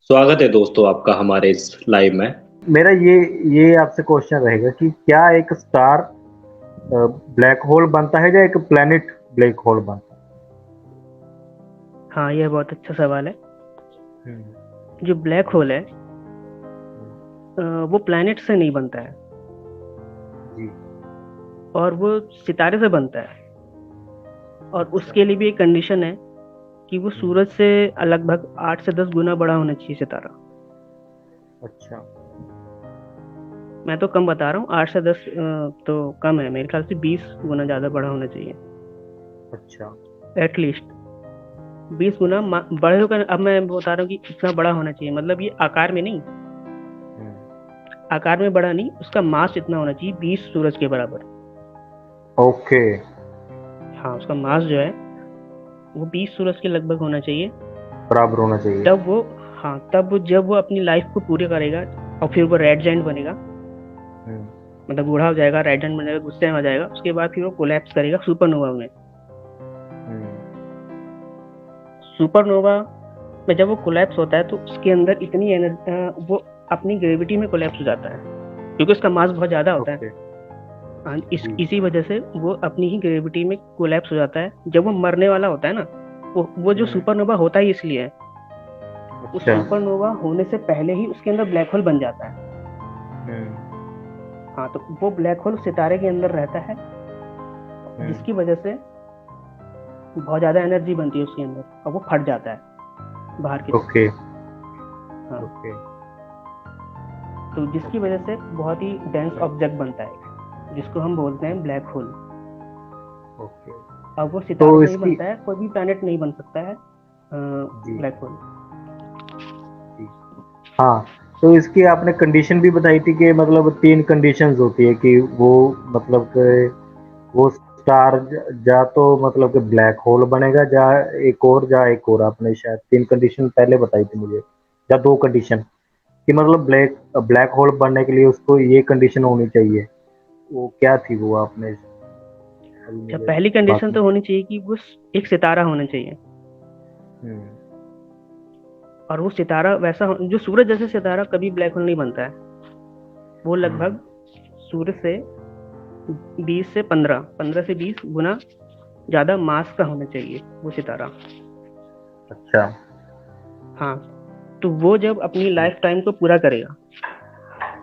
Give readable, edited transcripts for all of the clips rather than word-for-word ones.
स्वागत है दोस्तों आपका हमारे इस लाइव में। मेरा ये आपसे क्वेश्चन रहेगा कि क्या एक स्टार ब्लैक होल बनता है या एक प्लेनेट ब्लैक होल बनता हाँ, यह बहुत अच्छा सवाल है। है? जो ब्लैक होल है वो प्लैनेट से नहीं बनता है जी। और वो सितारे से बनता है। और अच्छा। उसके लिए भी एक कंडीशन है कि वो हम्म, सूरज से लगभग 8 से 10 गुना बड़ा होना चाहिए सितारा। अच्छा। मैं तो कम बता रहा हूँ, 8 से 10 तो कम है, मेरे ख्याल से 20 गुना ज़्यादा बड़ा होना चाहिए अच्छा। एटलीस्ट। 20 गुना बड़े होकर, अब मैं बता रहा हूँ कि इतना बड़ा होना चाहिए, मतलब ये आकार में नहीं, हम्म, आकार में बड़ा नहीं, उसका मास इतना होना चाहिए 20 सूरज के बराबर। ओके। हाँ, उसका मास जो है वो 20 सूरज के लगभग होना चाहिए। बराबर होना चाहिए। तब वो, हाँ, तब जब वो अपनी लाइफ को पूरी करेगा और फिर वो रेड जाइंट बनेगा, हम्म, मतलब बूढ़ा हो जाएगा, रेड जाइंट बनेगा, गुस्से में आ जाएगा, उसके बाद फिर वो कोलैप्स करेगा सुपरनोवा में। हम्म, सुपरनोवा में जब वो कोलैप्स होता है तो उसके अंदर इतनी एनर्जी, वो अपनी ग्रेविटी में कोलैप्स हो जाता है क्योंकि उसका मास बहुत ज़्यादा होता है। ओके। जी। इसी वजह से वो अपनी ही ग्रेविटी में कोलैप्स हो जाता है जब वो मरने वाला होता है ना। वो जो हम्म, सुपरनोवा होता ही इसलिए है, उस अच्छा। सुपरनोवा होने से पहले ही उसके अंदर ब्लैक होल बन जाता है। हम्म, हाँ, तो वो ब्लैक होल सितारे के अंदर रहता है, हम्म, जिसकी वजह से बहुत ज़्यादा एनर्जी बनती है उसके अंदर और वो फट जाता है बाहर की तरफ। ओके। हाँ, ओके। तो जिसकी ओके। वजह से बहुत ही डेंस हम्म, ऑब्जेक्ट बनता है जिसको हम बोलते हैं ब्लैक होल। ओके। अब वो तो सितारों से ही इसकी बनता है, कोई भी प्लैनेट नहीं बन सकता है जी। Black hole. जी। हाँ। तो इसकी आपने कंडीशन भी बताई थी कि मतलब 3 कंडीशंस होती है कि वो मतलब कि वो स्टार जा तो मतलब कि ब्लैक होल बनेगा, जा एक और आपने शायद 3 कंडीशन पहले बताई थी मुझे, या 2 कंडीशन कि मतलब ब्लैक होल बनने के लिए उसको ये कंडीशन होनी चाहिए। वो क्या थी वो आपने अभी अच्छा, मुझे पहली कंडीशन बाकी। तो होनी चाहिए कि वो एक सितारा होना चाहिए। हम्म, और वो सितारा वैसा जो सूरज जैसे सितारा कभी ब्लैक होल नहीं बनता है। वो हम्म, लगभग सूरज से 20 से 15 से 20 गुना ज्यादा मास का होना चाहिए वो सितारा। अच्छा। हाँ, तो वो जब अपनी जी। लाइफ टाइम को पूरा करेगा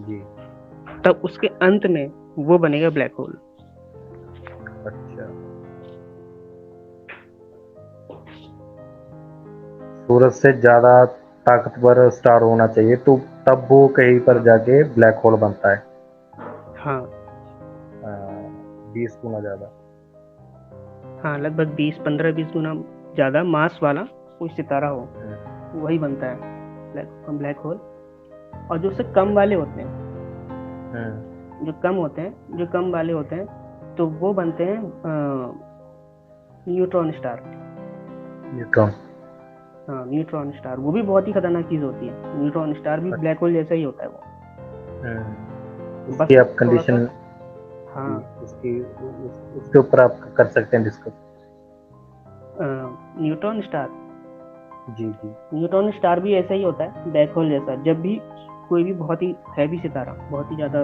जी। तब उसके अंत में वो बनेगा ब्लैक होल। अच्छा। सूरज से ज़्यादा ताकतवर स्टार होना चाहिए तो तब वो कहीं पर हाँ। जाके ब्लैक होल बनता है। हाँ। 20 गुना ज़्यादा। हाँ, लगभग 20 15 20 गुना ज्यादा मास वाला कोई सितारा हो, हम्म, वही बनता है ब्लैक होल। और जो उससे कम वाले होते हैं, हम्म, जो कम वाले होते हैं, तो वो बनते हैं न्यूट्रॉन स्टार। न्यूट्रॉन। हाँ, न्यूट्रॉन स्टार वो भी बहुत ही खतरनाक चीज होती है। न्यूट्रॉन स्टार भी ब्लैक होल जैसा ही होता है वो, उसकी बस आप थोड़ा सा। कंडीशन। जी। हाँ, उसके ऊपर आप कर सकते हैं डिस्कस। न्यूट्रॉन स्टार, जी। जी। न्यूट्रॉन स्टार भी ऐसा ही होता है ब्लैक होल जैसा। जब भी कोई भी बहुत ही हैवी सितारा, बहुत ही ज्यादा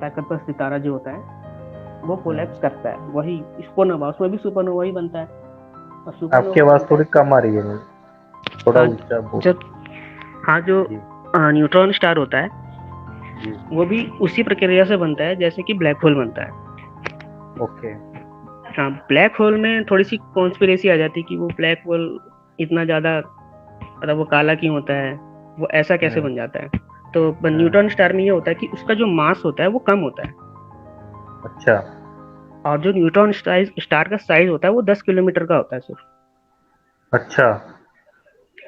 ताकतवर सितारा जो होता है, वो हम्म, कोलैप्स करता है, वही सुपरनोवा, उसमें भी सुपरनोवा ही बनता है। और आपकी सुपरनोवा आवाज़ बनता है थोड़ी तब। कम आ रही है मुझे, थोड़ा हाँ, ऊंचा बोल। जब, हाँ, जो जी। न्यूट्रॉन स्टार होता है जी। वो भी उसी प्रक्रिया से बनता है जैसे कि ब्लैक होल बनता है। ओके। हाँ, ब्लैक होल में थोड़ी सी कॉन्स्पिरेसी आ जाती है कि वो ब्लैक होल इतना ज्यादा, मतलब वो काला क्यों होता है, वो ऐसा कैसे हम्म, बन जाता है। तो हम्म, न्यूट्रॉन स्टार में ये होता है कि उसका जो मास होता है वो कम होता है, अच्छा। और जो न्यूट्रॉन स्टार का साइज होता है वो 10 किलोमीटर का होता है सिर्फ। अच्छा।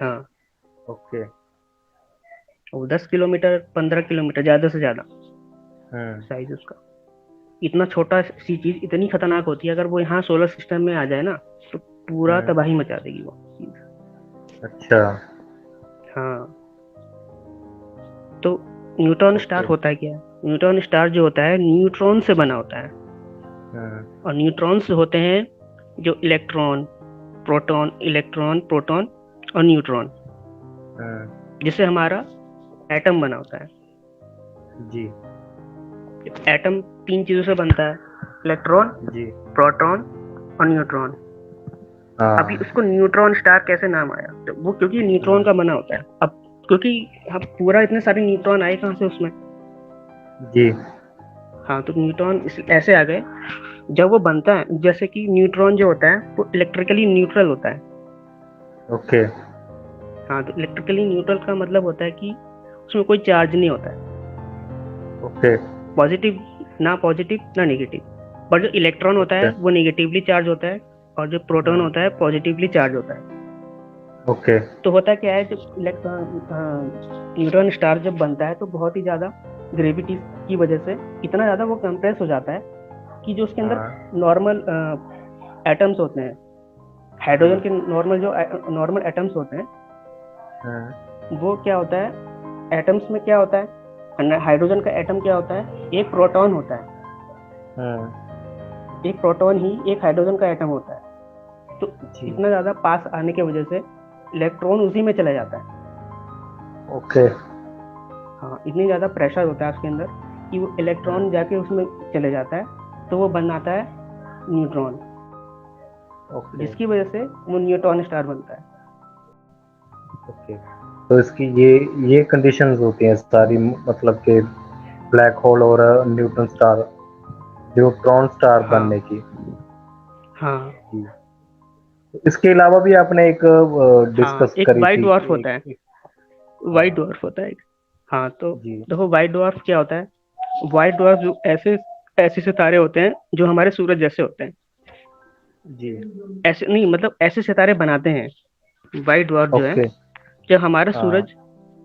हाँ, ओके। वो 10 किलोमीटर 15 किलोमीटर ज्यादा से ज्यादा हम्म, साइज उसका। इतना छोटा सी चीज इतनी खतरनाक होती है, अगर वो यहाँ सोलर सिस्टम में आ जाए ना तो पूरा हम्म, तबाही मचा देगी वो चीज। अच्छा। हाँ, तो न्यूट्रॉन स्टार ओके। होता है क्या है? न्यूट्रॉन स्टार जो होता है न्यूट्रॉन से बना होता है। हम्म, और न्यूट्रॉन्स होते हैं जो इलेक्ट्रॉन, प्रोटॉन और न्यूट्रॉन। हम्म, जिससे हमारा एटम बना होता है। जी एटम 3 चीजों से बनता है, इलेक्ट्रॉन, जी। प्रोटॉन और न्यूट्रॉन। अभी हाँ उसको न्यूट्रॉन स्टार कैसे नाम आया, तो वो क्योंकि न्यूट्रॉन का बना होता है। अब क्योंकि हम पूरा इतने सारे न्यूट्रॉन आए कहाँ से उसमें। जी। हाँ, तो न्यूट्रॉन ऐसे आ गए। जब वो बनता है, जैसे कि न्यूट्रॉन जो होता है वो इलेक्ट्रिकली न्यूट्रल होता है। ओके। हाँ, तो इलेक्ट्रिकली न्यूट्रल का मतलब होता है कि उसमें कोई चार्ज नहीं होता है, ओके। पॉजिटिव ना नेगेटिव। पर जो इलेक्ट्रॉन होता है ओके। वो नेगेटिवली चार्ज होता है, और जो प्रोटॉन होता है पॉजिटिवली चार्ज होता है। ओके। तो होता क्या है, जब न्यूट्रॉन स्टार जब बनता है तो बहुत ही ज्यादा ग्रेविटी की वजह से इतना ज्यादा वो कंप्रेस हो जाता है कि जो उसके अंदर हाँ नॉर्मल एटम्स होते हैं, हाइड्रोजन के नॉर्मल जो नॉर्मल एटम्स होते हैं, हाँ वो क्या होता है, एटम्स में क्या होता है, हाइड्रोजन का एटम क्या होता है, एक प्रोटॉन होता है। हाँ। एक प्रोटॉन ही एक हाइड्रोजन का एटम होता है। तो जी। इतना ज्यादा पास आने की वजह से इलेक्ट्रॉन उसी में चला जाता है। ओके। हाँ, इतनी ज्यादा प्रेशर होता है उसके अंदर कि वो इलेक्ट्रॉन जाके उसमें चले जाता है, तो वो बनाता है न्यूट्रॉन, ओके। जिसकी वजह से वो न्यूट्रॉन स्टार बनता है। ओके। तो इसकी ये कंडीशंस होती हैं सारी, मतलब कि ब्लैक होल और न्यूट्रॉन स्टार हाँ बनने की। हाँ जी। इसके अलावा भी आपने एक हाँ, डिस्कस एक करी वाइट थी डॉर्फ कि होता है। वाइट हाँ। डॉर्फ होता है एक। हाँ, तो जी देखो वाइट डॉर्फ क्या होता है। वाइट डॉर्फ जो ऐसे ऐसे सितारे होते हैं जो हमारे सूरज जैसे होते हैं। जी। ऐसे नहीं, मतलब ऐसे सितारे बनाते हैं। वाइट डॉर्फ जो है, ओके। जब हमारा हाँ। सूरज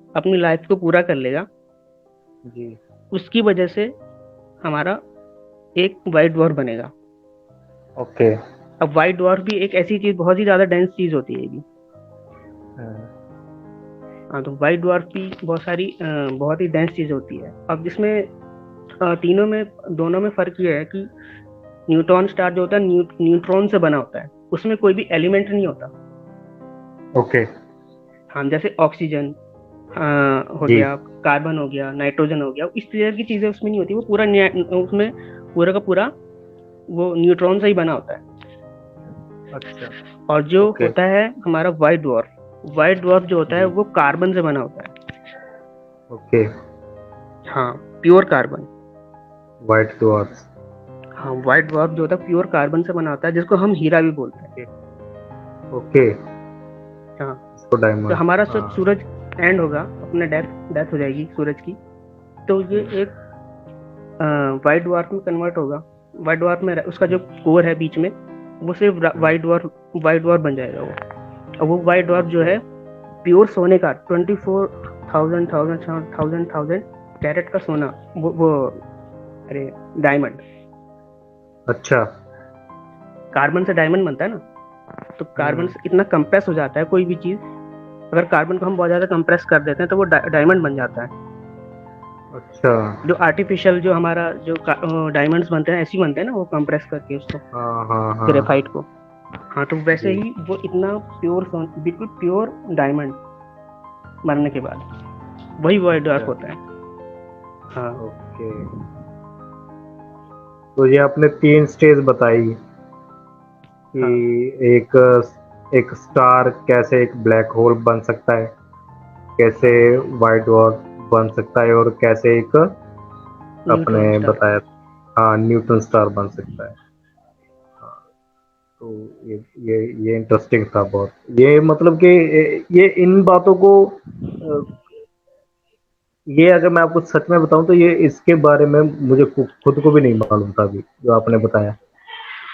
अपनी लाइफ को पूरा कर लेगा, जी। उसकी वजह से हमारा एक वाइट डॉर्फ बनेगा। ओके। अब वाइट डॉर्फ भी एक ऐसी चीज, बहुत ही ज्यादा डेंस चीज होती है ये भी। हाँ। हाँ, तो वाइट डॉर्फ भी बहुत सारी बहुत ही डेंस चीज होती है। अब जिसमें तीनों में, दोनों में फर्क ये है कि न्यूट्रॉन स्टार जो होता है न्यूट्रॉन से बना होता है, उसमें कोई भी एलिमेंट नहीं होता। ओके। हाँ, जैसे ऑक्सीजन हो जी। गया, कार्बन हो गया, नाइट्रोजन हो गया, इस तरह की चीजें उसमें नहीं होती। वो पूरा उसमें पूरा का पूरा वो न्यूट्रॉन से ही बना होता है। अच्छा। और जो ओके। होता है हमारा वाइट डॉर्फ जो होता है जी। वो कार्बन से बना होता है। ओके। हाँ, प्योर कार्बन। White dwarf. हाँ, वाइट डॉर्फ जो होता है प्योर कार्बन से बना होता है, जिसको हम हीरा भी बोलते हैं। ओके। हाँ, इसको तो डायमंड। हमारा हाँ। सूरज एंड होगा, अपने डेथ डेथ हो जाएगी सूरज की, तो ये एक वाइट डवार्फ में कन्वर्ट होगा। वाइट डवार्फ में उसका जो कोर है बीच में, वो सिर्फ वाइट डवार्फ बन जाएगा वो। और वो वाइट डवार्फ जो ओके। है प्योर सोने का 24,000 थाउजेंड थाउजेंड थाउजेंड कैरेट का सोना, वो अरे डायमंड। अच्छा। कार्बन से डायमंड बनता है ना, तो कार्बन से इतना कंप्रेस हो जाता है कोई भी चीज। अगर कार्बन को हम बहुत ज्यादा कंप्रेस कर देते हैं तो वो डायमंड बन जाता है। अच्छा। जो आर्टिफिशियल जो हमारा जो डायमंड्स बनते हैं, ऐसे ही बनते हैं ना, वो कंप्रेस करके उसको, हाँ हाँ हाँ। ग्रेफाइट को। हाँ, तो वैसे जी। ही वो इतना प्योर बिल्कुल प्योर डायमंड बनने के बाद वही वाइट डवार्फ अच्छा। होता है। हाँ ओके। तो ये आपने 3 स्टेज बताई कि हाँ, एक एक स्टार कैसे एक ब्लैक होल बन सकता है, कैसे हाँ, वाइट डॉर्फ बन सकता है, और कैसे एक आपने न्यूट्रॉन स्टार। बताया हाँ न्यूट्रॉन स्टार बन सकता है। तो ये ये इंटरेस्टिंग था बहुत। ये मतलब कि ये इन बातों को ये अगर मैं आपको सच में बताऊं तो ये इसके बारे में मुझे खुद को भी नहीं मालूम था अभी जो आपने बताया।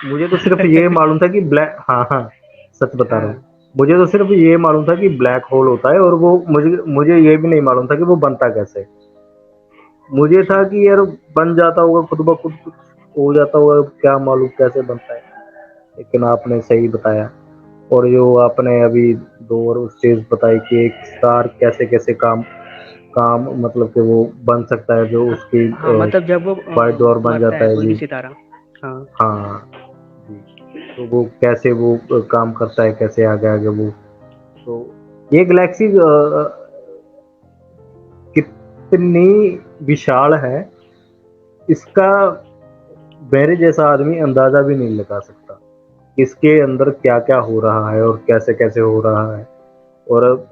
मुझे तो सिर्फ ये मालूम था कि ब्लैक, हाँ हाँ, सच बता रहा हूँ। हाँ मुझे तो सिर्फ ये मालूम था कि ब्लैक होल होता है, और वो मुझे मुझे ये भी नहीं मालूम था कि वो बनता कैसे। मुझे था अच्छा, कि यार बन जाता होगा खुद ब खुद, कुछ हो जाता होगा, क्या मालूम कैसे बनता है। लेकिन आपने सही बताया। और जो आपने अभी 2 और चीज बताई कि एक स्टार कैसे कैसे काम काम मतलब कि वो बन सकता है, जो उसकी हाँ, मतलब जब वो वाइट डॉर्फ बन मरता जाता है है कोई भी जी। सितारा। हाँ हाँ जी। तो वो कैसे वो काम करता है, कैसे आगे आगे वो, तो ये गैलेक्सी इतनी विशाल है, इसका मेरे जैसा आदमी अंदाजा भी नहीं लगा सकता इसके अंदर क्या क्या हो रहा है और कैसे कैसे हो रहा है। और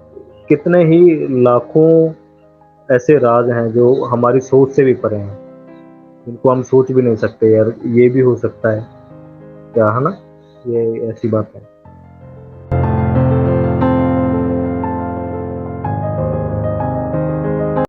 कितने ही लाखों ऐसे राज हैं जो हमारी सोच से भी परे हैं, जिनको हम सोच भी नहीं सकते यार ये भी हो सकता है क्या, है ना? ये ऐसी बात है।